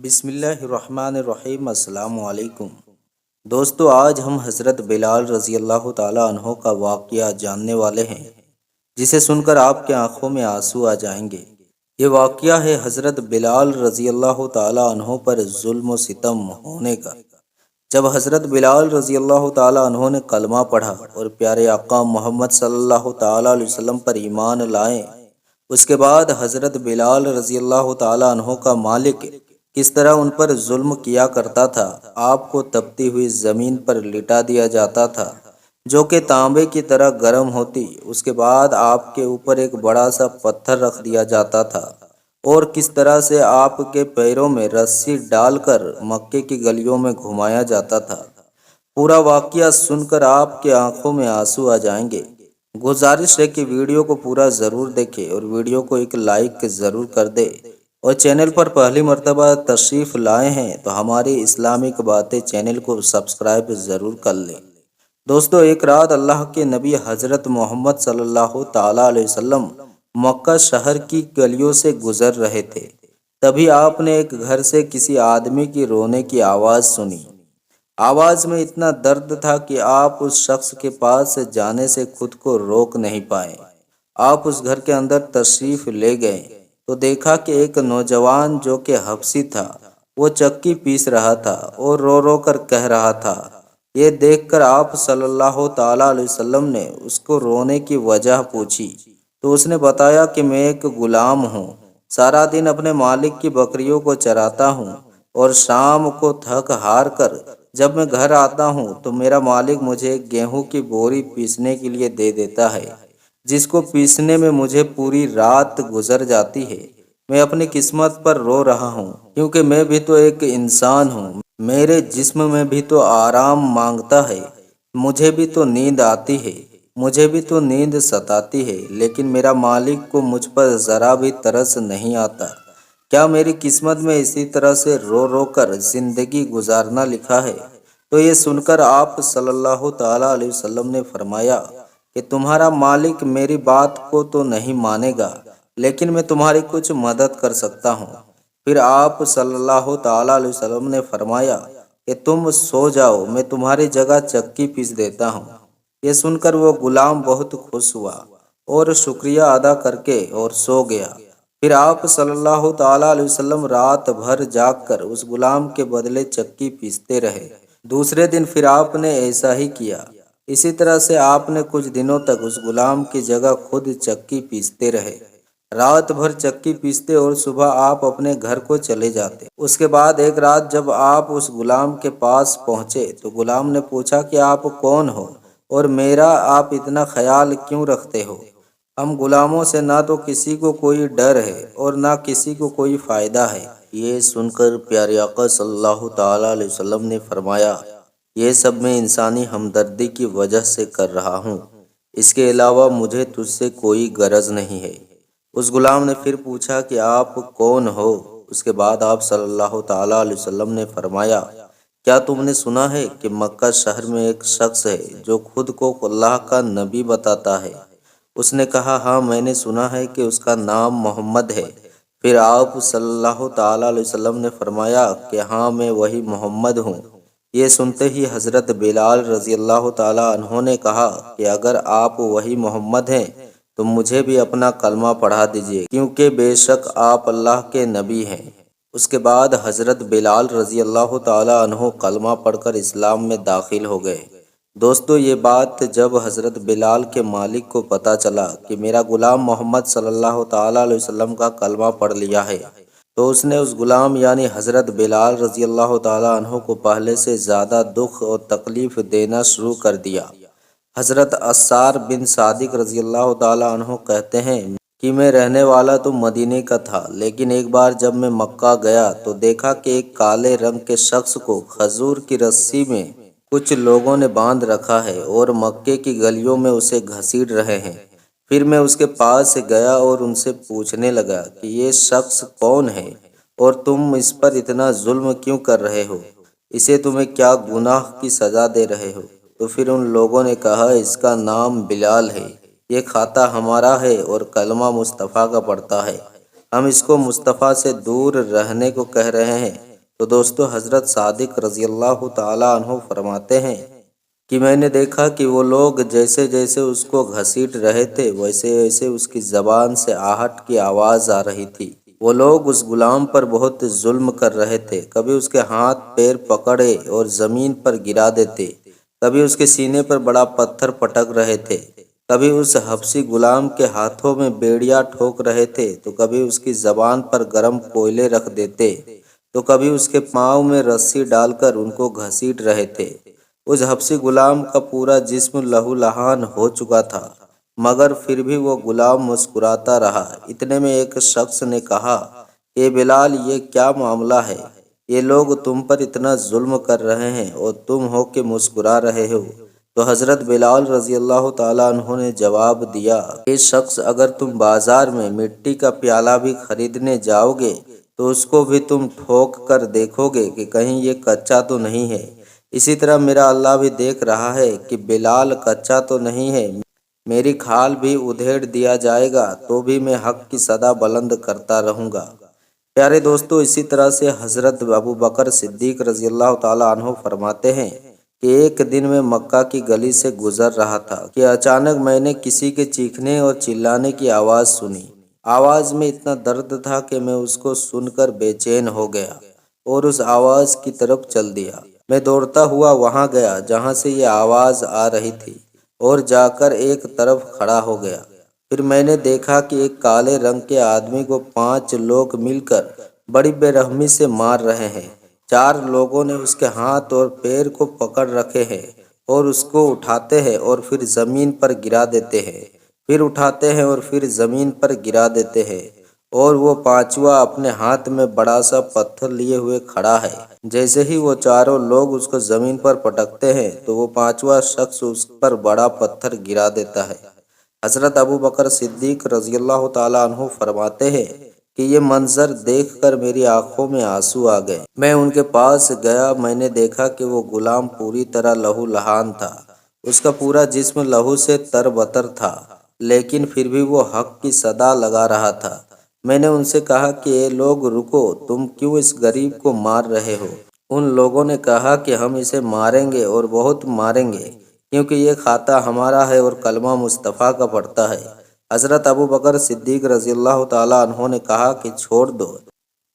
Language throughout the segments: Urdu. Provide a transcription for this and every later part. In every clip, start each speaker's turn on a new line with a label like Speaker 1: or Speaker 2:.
Speaker 1: بسم اللہ الرحمن الرحیم۔ السلام علیکم دوستو، آج ہم حضرت بلال رضی اللہ تعالیٰ عنہ کا واقعہ جاننے والے ہیں، جسے سن کر آپ کے آنکھوں میں آنسو آ جائیں گے۔ یہ واقعہ ہے حضرت بلال رضی اللہ تعالیٰ عنہ پر ظلم و ستم ہونے کا۔ جب حضرت بلال رضی اللہ تعالیٰ عنہ نے کلمہ پڑھا اور پیارے آقا محمد صلی اللہ تعالیٰ علیہ وسلم پر ایمان لائے، اس کے بعد حضرت بلال رضی اللہ تعالیٰ عنہ کا مالک کس طرح ان پر ظلم کیا کرتا تھا۔ آپ کو تپتی ہوئی زمین پر لٹا دیا جاتا تھا جو کہ تانبے کی طرح گرم ہوتی، اس کے بعد آپ کے اوپر ایک بڑا سا پتھر رکھ دیا جاتا تھا، اور کس طرح سے آپ کے پیروں میں رسی ڈال کر مکے کی گلیوں میں گھمایا جاتا تھا۔ پورا واقعہ سن کر آپ کے آنکھوں میں آنسو آ جائیں گے۔ گزارش ہے کہ ویڈیو کو پورا ضرور دیکھیں اور ویڈیو کو ایک لائک ضرور کر دے، اور چینل پر پہلی مرتبہ تشریف لائے ہیں تو ہماری اسلامک باتیں چینل کو سبسکرائب ضرور کر لیں۔ دوستو، ایک رات اللہ کے نبی حضرت محمد صلی اللہ تعالیٰ علیہ وسلم مکہ شہر کی گلیوں سے گزر رہے تھے۔ تبھی آپ نے ایک گھر سے کسی آدمی کی رونے کی آواز سنی۔ آواز میں اتنا درد تھا کہ آپ اس شخص کے پاس جانے سے خود کو روک نہیں پائے۔ آپ اس گھر کے اندر تشریف لے گئے تو دیکھا کہ ایک نوجوان جو کہ حبشی تھا، وہ چکی پیس رہا تھا اور رو رو کر کہہ رہا تھا۔ یہ دیکھ کر آپ صلی اللہ تعالیٰ علیہ وسلم نے اس کو رونے کی وجہ پوچھی تو اس نے بتایا کہ میں ایک غلام ہوں، سارا دن اپنے مالک کی بکریوں کو چراتا ہوں، اور شام کو تھک ہار کر جب میں گھر آتا ہوں تو میرا مالک مجھے ایک گیہوں کی بوری پیسنے کے لیے دے دیتا ہے، جس کو پیسنے میں مجھے پوری رات گزر جاتی ہے۔ میں اپنی قسمت پر رو رہا ہوں، کیونکہ میں بھی تو ایک انسان ہوں، میرے جسم میں بھی تو آرام مانگتا ہے، مجھے بھی تو نیند آتی ہے، مجھے بھی تو نیند ستاتی ہے، لیکن میرا مالک کو مجھ پر ذرا بھی ترس نہیں آتا۔ کیا میری قسمت میں اسی طرح سے رو رو کر زندگی گزارنا لکھا ہے؟ تو یہ سن کر آپ صلی اللہ تعالیٰ علیہ وسلم نے فرمایا کہ تمہارا مالک میری بات کو تو نہیں مانے گا، لیکن میں تمہاری کچھ مدد کر سکتا ہوں۔ پھر آپ صلی اللہ تعالیٰ علیہ وسلم نے فرمایا کہ تم سو جاؤ، میں تمہاری جگہ چکی پیس دیتا ہوں۔ یہ سن کر وہ غلام بہت خوش ہوا اور شکریہ ادا کر کے اور سو گیا۔ پھر آپ صلی اللہ تعالیٰ علیہ وسلم رات بھر جاگ کر اس غلام کے بدلے چکی پیستے رہے۔ دوسرے دن پھر آپ نے ایسا ہی کیا۔ اسی طرح سے آپ نے کچھ دنوں تک اس غلام کی جگہ خود چکی پیستے رہے، رات بھر چکی پیستے اور صبح آپ اپنے گھر کو چلے جاتے۔ اس کے بعد ایک رات جب آپ اس غلام کے پاس پہنچے تو غلام نے پوچھا کہ آپ کون ہو اور میرا آپ اتنا خیال کیوں رکھتے ہو؟ ہم غلاموں سے نہ تو کسی کو کوئی ڈر ہے اور نہ کسی کو کوئی فائدہ ہے۔ یہ سن کر پیارے آقا صلی اللہ تعالیٰ علیہ وسلم نے فرمایا، یہ سب میں انسانی ہمدردی کی وجہ سے کر رہا ہوں، اس کے علاوہ مجھے تجھ سے کوئی غرض نہیں ہے۔ اس غلام نے پھر پوچھا کہ آپ کون ہو؟ اس کے بعد آپ صلی اللہ تعالیٰ علیہ وسلم نے فرمایا، کیا تم نے سنا ہے کہ مکہ شہر میں ایک شخص ہے جو خود کو اللہ کا نبی بتاتا ہے؟ اس نے کہا، ہاں میں نے سنا ہے کہ اس کا نام محمد ہے۔ پھر آپ صلی اللہ تعالیٰ علیہ وسلم نے فرمایا کہ ہاں میں وہی محمد ہوں۔ یہ سنتے ہی حضرت بلال رضی اللہ تعالیٰ عنہ نے کہا کہ اگر آپ وہی محمد ہیں تو مجھے بھی اپنا کلمہ پڑھا دیجیے، کیونکہ بے شک آپ اللہ کے نبی ہیں۔ اس کے بعد حضرت بلال رضی اللہ تعالیٰ عنہ کلمہ پڑھ کر اسلام میں داخل ہو گئے۔ دوستو، یہ بات جب حضرت بلال کے مالک کو پتہ چلا کہ میرا غلام محمد صلی اللہ تعالیٰ علیہ وسلم کا کلمہ پڑھ لیا ہے، تو اس نے اس غلام یعنی حضرت بلال رضی اللہ تعالیٰ عنہ کو پہلے سے زیادہ دکھ اور تکلیف دینا شروع کر دیا۔ حضرت عصار بن صادق رضی اللہ تعالیٰ عنہ کہتے ہیں کہ میں رہنے والا تو مدینے کا تھا، لیکن ایک بار جب میں مکہ گیا تو دیکھا کہ ایک کالے رنگ کے شخص کو کھجور کی رسی میں کچھ لوگوں نے باندھ رکھا ہے اور مکے کی گلیوں میں اسے گھسیٹ رہے ہیں۔ پھر میں اس کے پاس گیا اور ان سے پوچھنے لگا کہ یہ شخص کون ہے اور تم اس پر اتنا ظلم کیوں کر رہے ہو؟ اسے تمہیں کیا گناہ کی سزا دے رہے ہو؟ تو پھر ان لوگوں نے کہا، اس کا نام بلال ہے، یہ کھاتا ہمارا ہے اور کلمہ مصطفیٰ کا پڑھتا ہے، ہم اس کو مصطفیٰ سے دور رہنے کو کہہ رہے ہیں، تو دوستو حضرت صادق رضی اللہ تعالیٰ عنہ فرماتے ہیں کہ میں نے دیکھا کہ وہ لوگ جیسے جیسے اس کو گھسیٹ رہے تھے ویسے ویسے اس کی زبان سے آہٹ کی آواز آ رہی تھی۔ وہ لوگ اس غلام پر بہت ظلم کر رہے تھے، کبھی اس کے ہاتھ پیر پکڑے اور زمین پر گرا دیتے، کبھی اس کے سینے پر بڑا پتھر پٹک رہے تھے، کبھی اس حبشی غلام کے ہاتھوں میں بیڑیا ٹھوک رہے تھے، تو کبھی اس کی زبان پر گرم کوئلے رکھ دیتے، تو کبھی اس کے پاؤں میں رسی ڈال کر ان کو گھسیٹ رہے تھے۔ اس حبشی غلام کا پورا جسم لہو لہان ہو چکا تھا، مگر پھر بھی وہ غلام مسکراتا رہا۔ اتنے میں ایک شخص نے کہا، اے بلال، یہ کیا معاملہ ہے؟ یہ لوگ تم پر اتنا ظلم کر رہے ہیں اور تم ہو کہ مسکرا رہے ہو۔ تو حضرت بلال رضی اللہ تعالیٰ عنہ نے جواب دیا، اے شخص، اگر تم بازار میں مٹی کا پیالہ بھی خریدنے جاؤ گے تو اس کو بھی تم ٹھوک کر دیکھو گے کہ کہیں یہ کچا تو نہیں ہے۔ اسی طرح میرا اللہ بھی دیکھ رہا ہے کہ بلال کچا تو نہیں ہے۔ میری کھال بھی ادھیڑ دیا جائے گا تو بھی میں حق کی صدا بلند کرتا رہوں گا۔ پیارے دوستو، اسی طرح سے حضرت ابو بکر صدیق رضی اللہ تعالیٰ عنہ فرماتے ہیں کہ ایک دن میں مکہ کی گلی سے گزر رہا تھا کہ اچانک میں نے کسی کے چیخنے اور چلانے کی آواز سنی۔ آواز میں اتنا درد تھا کہ میں اس کو سن کر بے چین ہو گیا اور اس آواز کی طرف چل دیا۔ میں دوڑتا ہوا وہاں گیا جہاں سے یہ آواز آ رہی تھی اور جا کر ایک طرف کھڑا ہو گیا۔ پھر میں نے دیکھا کہ ایک کالے رنگ کے آدمی کو 5 لوگ مل کر بڑی بے رحمی سے مار رہے ہیں۔ 4 لوگوں نے اس کے ہاتھ اور پیر کو پکڑ رکھے ہیں اور اس کو اٹھاتے ہیں اور پھر زمین پر گرا دیتے ہیں، پھر اٹھاتے ہیں اور پھر زمین پر گرا دیتے ہیں، اور وہ 5واں اپنے ہاتھ میں بڑا سا پتھر لیے ہوئے کھڑا ہے۔ جیسے ہی وہ 4 لوگ اس کو زمین پر پٹکتے ہیں تو وہ 5واں شخص اس پر بڑا پتھر گرا دیتا ہے۔ حضرت ابو بکر صدیق رضی اللہ تعالیٰ عنہ فرماتے ہیں کہ یہ منظر دیکھ کر میری آنکھوں میں آنسو آ گئے۔ میں ان کے پاس گیا، میں نے دیکھا کہ وہ غلام پوری طرح لہو لہان تھا، اس کا پورا جسم لہو سے تر بتر تھا، لیکن پھر بھی وہ حق کی صدا لگا رہا تھا۔ میں نے ان سے کہا کہ اے لوگ، رکو، تم کیوں اس غریب کو مار رہے ہو؟ ان لوگوں نے کہا کہ ہم اسے ماریں گے اور بہت ماریں گے، کیونکہ یہ کھاتا ہمارا ہے اور کلمہ مصطفیٰ کا پڑھتا ہے۔ حضرت ابو بکر صدیق رضی اللہ تعالیٰ عنہ نے کہا کہ چھوڑ دو،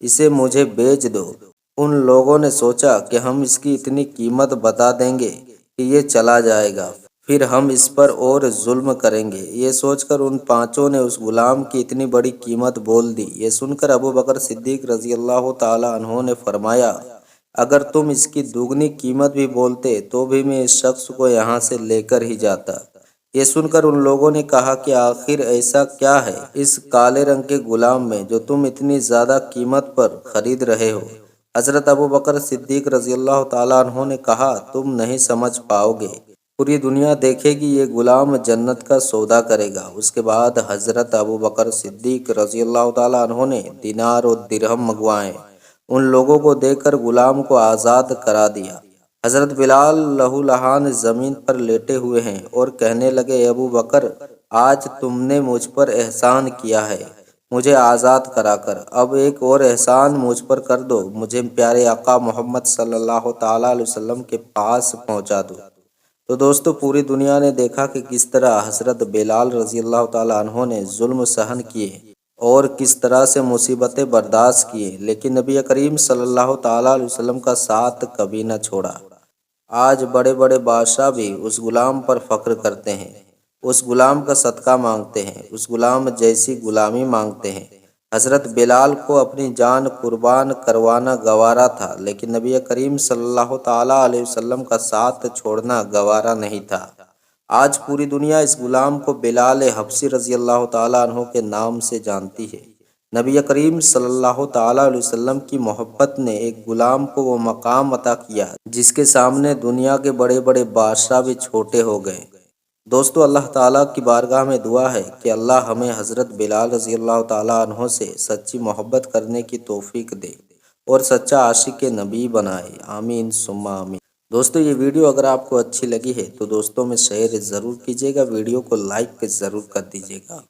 Speaker 1: اسے مجھے بیچ دو۔ ان لوگوں نے سوچا کہ ہم اس کی اتنی قیمت بتا دیں گے کہ یہ چلا جائے گا، پھر ہم اس پر اور ظلم کریں گے۔ یہ سوچ کر ان 5 نے اس غلام کی اتنی بڑی قیمت بول دی۔ یہ سن کر ابو بکر صدیق رضی اللہ تعالیٰ عنہ نے فرمایا، اگر تم اس کی دوگنی قیمت بھی بولتے تو بھی میں اس شخص کو یہاں سے لے کر ہی جاتا۔ یہ سن کر ان لوگوں نے کہا کہ آخر ایسا کیا ہے اس کالے رنگ کے غلام میں جو تم اتنی زیادہ قیمت پر خرید رہے ہو؟ حضرت ابو بکر صدیق رضی اللہ تعالیٰ عنہ نے کہا، تم نہیں سمجھ پاؤ گے، پوری دنیا دیکھے گی یہ غلام جنت کا سودا کرے گا۔ اس کے بعد حضرت ابو بکر صدیق رضی اللہ تعالیٰ عنہ نے دینار اور درہم منگوائے، ان لوگوں کو دے کر غلام کو آزاد کرا دیا۔ حضرت بلال لہو لہان زمین پر لیٹے ہوئے ہیں اور کہنے لگے، اے ابو بکر، آج تم نے مجھ پر احسان کیا ہے مجھے آزاد کرا کر، اب ایک اور احسان مجھ پر کر دو، مجھے پیارے آقا محمد صلی اللہ تعالیٰ علیہ وسلم کے پاس پہنچا دو۔ تو دوستو، پوری دنیا نے دیکھا کہ کس طرح حضرت بلال رضی اللہ تعالیٰ عنہ نے ظلم سہن کیے اور کس طرح سے مصیبتیں برداشت کیے، لیکن نبی کریم صلی اللہ تعالیٰ علیہ وسلم کا ساتھ کبھی نہ چھوڑا۔ آج بڑے بڑے بادشاہ بھی اس غلام پر فخر کرتے ہیں، اس غلام کا صدقہ مانگتے ہیں، اس غلام جیسی غلامی مانگتے ہیں۔ حضرت بلال کو اپنی جان قربان کروانا گوارا تھا، لیکن نبی کریم صلی اللہ تعالیٰ علیہ وسلم کا ساتھ چھوڑنا گوارا نہیں تھا۔ آج پوری دنیا اس غلام کو بلال حبشی رضی اللہ تعالیٰ عنہ کے نام سے جانتی ہے۔ نبی کریم صلی اللہ تعالیٰ علیہ وسلم کی محبت نے ایک غلام کو وہ مقام عطا کیا جس کے سامنے دنیا کے بڑے بڑے بادشاہ بھی چھوٹے ہو گئے۔ دوستو، اللہ تعالیٰ کی بارگاہ میں دعا ہے کہ اللہ ہمیں حضرت بلال رضی اللہ تعالیٰ عنہ سے سچی محبت کرنے کی توفیق دے اور سچا عاشق نبی بنائے، آمین ثم آمین۔ دوستو، یہ ویڈیو اگر آپ کو اچھی لگی ہے تو دوستوں میں شیئر ضرور کیجیے گا، ویڈیو کو لائک ضرور کر دیجیے گا۔